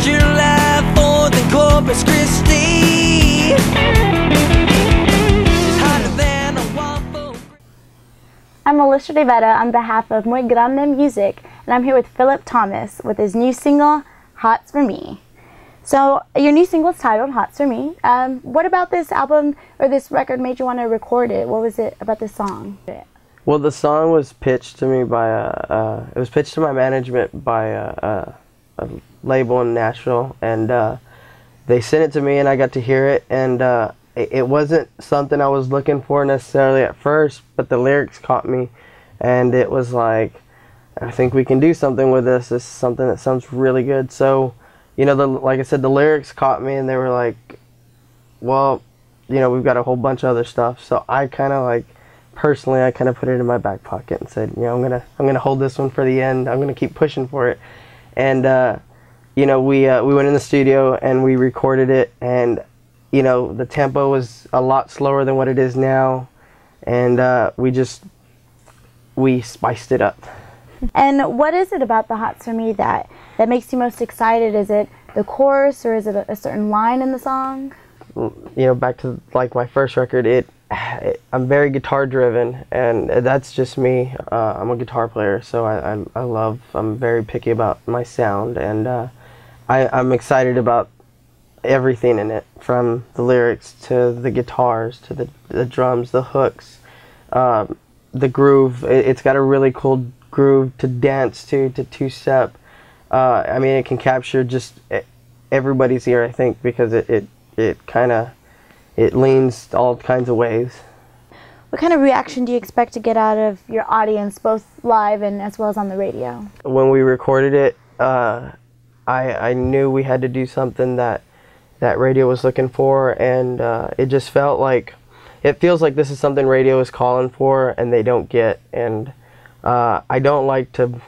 July 4th in Corpus Christi is hotter than a waffle. I'm Melissa Devetta on behalf of Muy Grande Music, and I'm here with Phillip Thomas with his new single, Hots for Me. So your new single is titled Hots for Me. What about this album or this record made you want to record it? What was it about this song? Well, the song was pitched to me by it was pitched to my management by a label in Nashville, and they sent it to me, and I got to hear it, and it wasn't something I was looking for necessarily at first, but the lyrics caught me, and it was like, I think we can do something with this. This is something that sounds really good. So, you know, like I said, the lyrics caught me, and they were like, well, you know, we've got a whole bunch of other stuff. So I kind of like, personally, I kind of put it in my back pocket and said, you know, I'm gonna hold this one for the end. I'm gonna keep pushing for it. And you know, we went in the studio and we recorded it, and you know, the tempo was a lot slower than what it is now, and we spiced it up. And what is it about the Hots for Me that makes you most excited? Is it the chorus, or is it a certain line in the song? You know, back to like my first record, I'm very guitar driven, and that's just me. I'm a guitar player, so I'm very picky about my sound, and I'm excited about everything in it, from the lyrics to the guitars to the drums, the hooks, the groove. It's got a really cool groove to dance to two-step. I mean, it can capture just everybody's ear, I think, because it leans all kinds of ways. What kind of reaction do you expect to get out of your audience, both live and as well as on the radio? When we recorded it, I knew we had to do something that radio was looking for, and it just felt like, it feels like this is something radio is calling for and they don't get. And I don't like to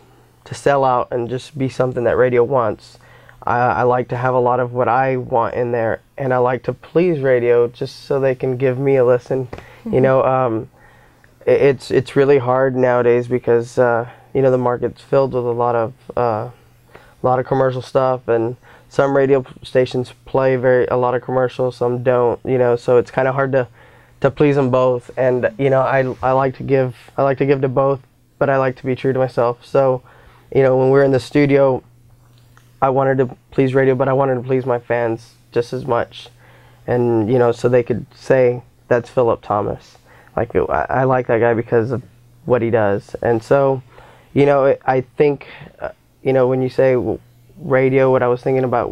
sell out and just be something that radio wants. I like to have a lot of what I want in there, and I like to please radio just so they can give me a listen. You know, it's really hard nowadays because you know, the market's filled with a lot of commercial stuff, and some radio stations play a lot of commercials, some don't. You know, so it's kind of hard to please them both. And you know, I like to give to both, but I like to be true to myself. So, you know, when we're in the studio, I wanted to please radio, but I wanted to please my fans just as much. And, you know, so they could say, that's Phillip Thomas. Like, I like that guy because of what he does. And so, you know, I think, you know, when you say radio, what I was thinking about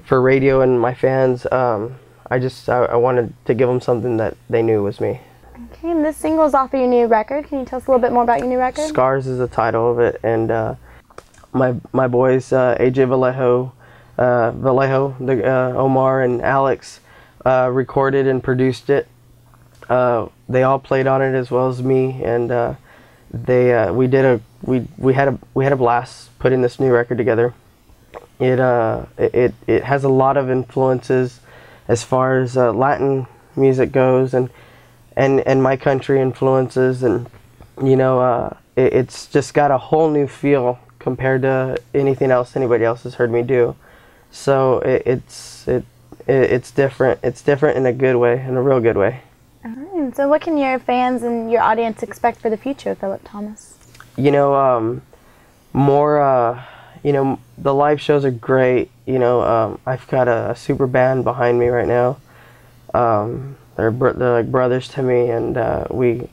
for radio and my fans, I wanted to give them something that they knew was me. Okay, and this single is off of your new record. Can you tell us a little bit more about your new record? Scars is the title of it, and my boys, AJ Vallejo, Omar and Alex, recorded and produced it. They all played on it as well as me, and we had a blast putting this new record together. It has a lot of influences as far as Latin music goes, and my country influences, and you know, it's just got a whole new feel compared to anything else anybody else has heard me do. So it's different. It's different in a good way, in a real good way. All right. So what can your fans and your audience expect for the future of Phillip Thomas? You know, more. You know, the live shows are great. You know, I've got a super band behind me right now. They're like brothers to me, and we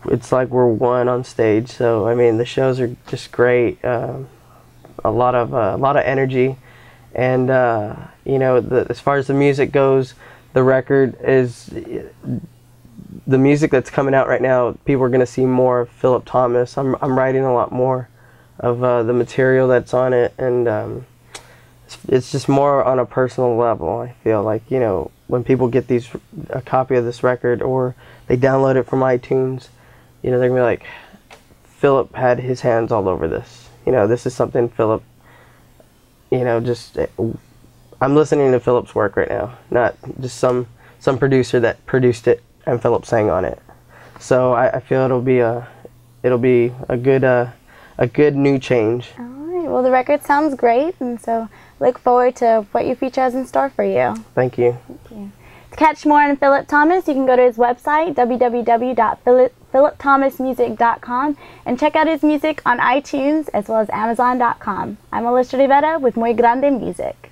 it's like we're one on stage. So I mean, the shows are just great. A lot of energy, and you know, as far as the music goes, the record is the music that's coming out right now. People are going to see more of Phillip Thomas. I'm writing a lot more of the material that's on it, and it's just more on a personal level. I feel like, you know, when people get a copy of this record, or they download it from iTunes, you know, they're gonna be like, Phillip had his hands all over this. You know, this is something Phillip, you know, just, I'm listening to Phillip's work right now, not just some producer that produced it and Phillip sang on it. So I feel it'll be a good new change. All right. Well, the record sounds great, and so look forward to what your future has in store for you. Thank you. To catch more on Phillip Thomas, you can go to his website, www.phillipthomasmusic.com, and check out his music on iTunes as well as Amazon.com. I'm Melissa Rivera with Muy Grande Music.